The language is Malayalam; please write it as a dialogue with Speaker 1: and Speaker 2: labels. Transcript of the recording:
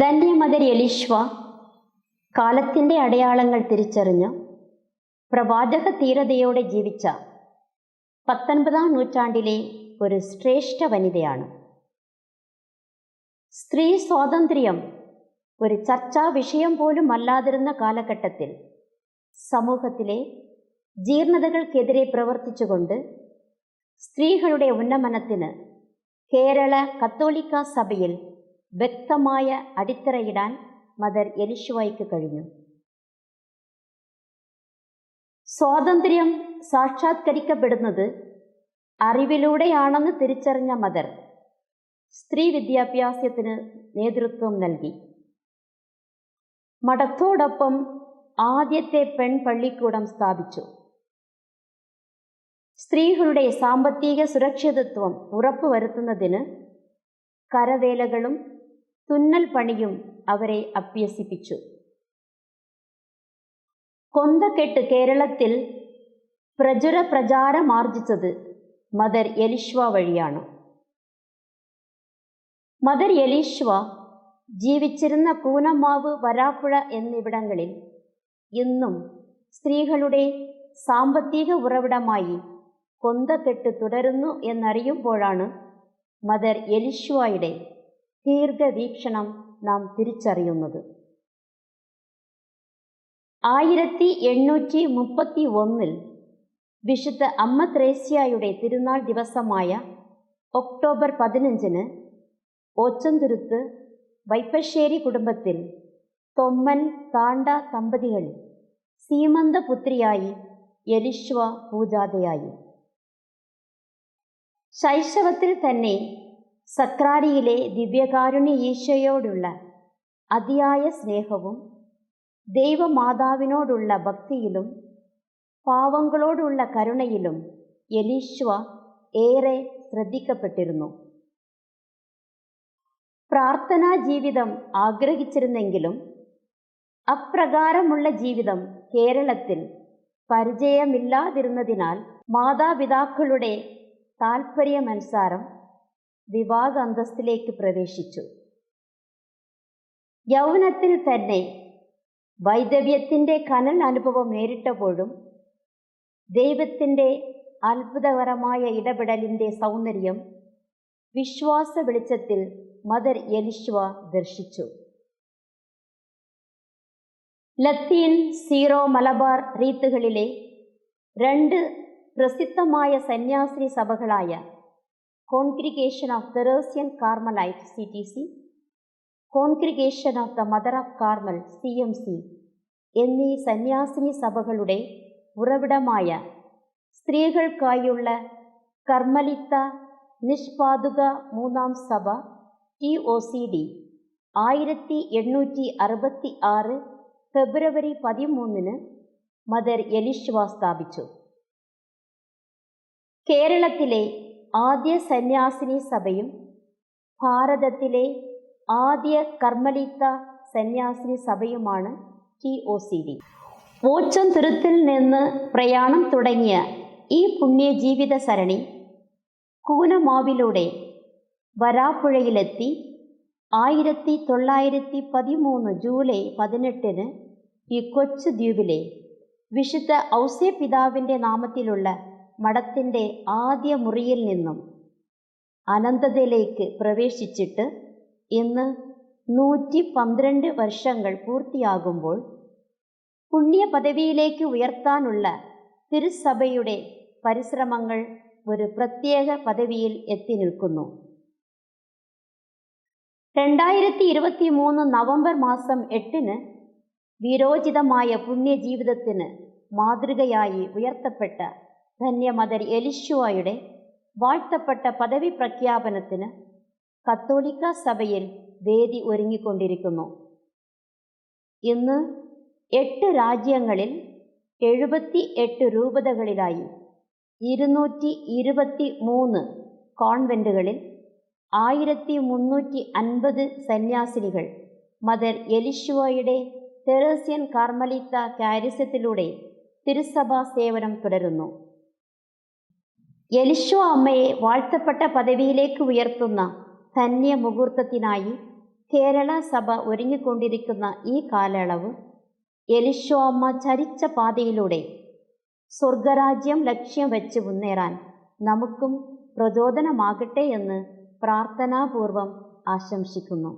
Speaker 1: ധന്യമദർ എലിശ്വ കാലത്തിൻ്റെ അടയാളങ്ങൾ തിരിച്ചറിഞ്ഞ് പ്രവാചക ധീരതയോടെ ജീവിച്ച 19-ാം നൂറ്റാണ്ടിലെ ഒരു ശ്രേഷ്ഠ വനിതയാണ്. സ്ത്രീ സ്വാതന്ത്ര്യം ഒരു ചർച്ചാ വിഷയം പോലും അല്ലാതിരുന്ന കാലഘട്ടത്തിൽ സമൂഹത്തിലെ ജീർണതകൾക്കെതിരെ പ്രവർത്തിച്ചുകൊണ്ട് സ്ത്രീകളുടെ ഉന്നമനത്തിന് കേരള കത്തോലിക്ക സഭയിൽ വ്യക്തമായ അടിത്തറയിടാൻ മദർ എലിശ്വയ്ക്ക് കഴിഞ്ഞു. സ്വാതന്ത്ര്യം സാക്ഷാത്കരിക്കപ്പെടുന്നത് അറിവിലൂടെയാണെന്ന് തിരിച്ചറിഞ്ഞ മദർ സ്ത്രീ വിദ്യാഭ്യാസത്തിന് നേതൃത്വം നൽകി. മഠത്തോടൊപ്പം ആദ്യത്തെ പെൺപള്ളിക്കൂടം സ്ഥാപിച്ചു. സ്ത്രീകളുടെ സാമ്പത്തിക സുരക്ഷിതത്വം ഉറപ്പുവരുത്തുന്നതിന് കരവേലകളും തുന്നൽ പണിയും അവരെ അഭ്യസിപ്പിച്ചു. കൊന്തക്കെട്ട് കേരളത്തിൽ പ്രചാരമാർജിച്ചത് മദർ എലിശ്വ വഴിയാണ്. മദർ എലിശ്വ ജീവിച്ചിരുന്ന കൂനമാവ്, വരാപ്പുഴ എന്നിവിടങ്ങളിൽ ഇന്നും സ്ത്രീകളുടെ സാമ്പത്തിക ഉറവിടമായി കൊന്തക്കെട്ട് തുടരുന്നു എന്നറിയുമ്പോഴാണ് മദർ എലിശ്വയുടെ ദീർഘവീക്ഷണം നാം തിരിച്ചറിയുന്നത്. 1831 വിശുദ്ധ അമ്മ ത്രേസ്യായുടെ തിരുനാൾ ദിവസമായ ഒക്ടോബർ 15 ഓച്ചന്തുരുത്ത് വൈപ്പശ്ശേരി കുടുംബത്തിൽ തൊമ്മൻ താണ്ട ദമ്പതികൾ സീമന്തപുത്രിയായി എലിശ്വ പൂജാതയായി. ശൈശവത്തിൽ തന്നെ സക്രാരിയിലെ ദിവ്യകാരുണ്യ ഈശോയോടുള്ള അതിയായ സ്നേഹവും ദൈവമാതാവിനോടുള്ള ഭക്തിയിലും പാവങ്ങളോടുള്ള കരുണയിലും എലിശ്വ ഏറെ ശ്രദ്ധിക്കപ്പെട്ടിരുന്നു. പ്രാർത്ഥനാ ജീവിതം ആഗ്രഹിച്ചിരുന്നെങ്കിലും അപ്രകാരമുള്ള ജീവിതം കേരളത്തിൽ പരിചയമില്ലാതിരുന്നതിനാൽ മാതാപിതാക്കളുടെ താൽപ്പര്യമനുസാരം വിവാഹ അന്തസ്സിലേക്ക് പ്രവേശിച്ചു. യൗവനത്തിൽ തന്നെ വൈദവ്യത്തിൻ്റെ കനൽ അനുഭവം നേരിട്ടപ്പോഴും ദൈവത്തിൻ്റെ അത്ഭുതകരമായ ഇടപെടലിൻ്റെ സൗന്ദര്യം വിശ്വാസ വെളിച്ചത്തിൽ മദർ എലിശ്വ ദർശിച്ചു. ലത്തീൻ, സീറോ മലബാർ റീത്തുകളിലെ 2 പ്രസിദ്ധമായ സന്യാസിനി സഭകളായ congregation of Teresian Carmelite CTC, congregation of the Mother of Carmel CMC എന്നീ സന്യാസിനി സഭകളുടെ ഉറവിടമായ സ്ത്രീകൾക്കായുള്ള കർമ്മലിത്ത നിഷ്പാദുക 3-ാം സഭ TOCD 1866 ഫെബ്രുവരി 13 മദർ എലിശ്വ സ്ഥാപിച്ചു. കേരളത്തിലെ ആദ്യ സന്യാസിനി സഭയും ഭാരതത്തിലെ ആദ്യ കർമ്മലിത്ത സന്യാസിനി സഭയുമാണ് TOCD. ഓച്ചന്തുരുത്തിൽ നിന്ന് പ്രയാണം തുടങ്ങിയ ഈ പുണ്യജീവിത സരണി കൂനമാവിലൂടെ വരാപ്പുഴയിലെത്തി 1913 ജൂലൈ 18 ഈ കൊച്ചു ദ്വീപിലെ വിശുദ്ധ ഔസേ പിതാവിൻ്റെ നാമത്തിലുള്ള മഠത്തിൻ്റെ ആദ്യ മുറിയിൽ നിന്നും അനന്തതയിലേക്ക് പ്രവേശിച്ചിട്ട് ഇന്ന് 112 വർഷങ്ങൾ പൂർത്തിയാകുമ്പോൾ പുണ്യ പദവിയിലേക്ക് ഉയർത്താനുള്ള തിരുസഭയുടെ പരിശ്രമങ്ങൾ ഒരു പ്രത്യേക പദവിയിൽ എത്തി നിൽക്കുന്നു. 2023 നവംബർ മാസം 8 വീരോചിതമായ പുണ്യജീവിതത്തിന് മാതൃകയായി ഉയർത്തപ്പെട്ട ധന്യ മദർ എലിശ്വയുടെ വാഴ്ത്തപ്പെട്ട പദവി പ്രഖ്യാപനത്തിന് കത്തോലിക്ക സഭയിൽ വേദി ഒരുങ്ങിക്കൊണ്ടിരിക്കുന്നു. ഇന്ന് 8 രാജ്യങ്ങളിൽ 78 രൂപതകളിലായി 223 കോൺവെന്റുകളിൽ 1350 സന്യാസിനികൾ മദർ എലിശ്വയുടെ തെരേസ്യൻ കാർമലിത്ത കാരിസ്യത്തിലൂടെ തിരുസഭാ സേവനം തുടരുന്നു. എലിശ്വ അമ്മയെ വാഴ്ത്തപ്പെട്ട പദവിയിലേക്ക് ഉയർത്തുന്ന ധന്യ മുഹൂർത്തത്തിനായി കേരള സഭ ഒരുങ്ങിക്കൊണ്ടിരിക്കുന്ന ഈ കാലയളവ് എലിശോ അമ്മ ചരിച്ച പാതയിലൂടെ സ്വർഗരാജ്യം ലക്ഷ്യം വെച്ച് മുന്നേറാൻ നമുക്കും പ്രചോദനമാകട്ടെ എന്ന് പ്രാർത്ഥനാപൂർവം ആശംസിക്കുന്നു.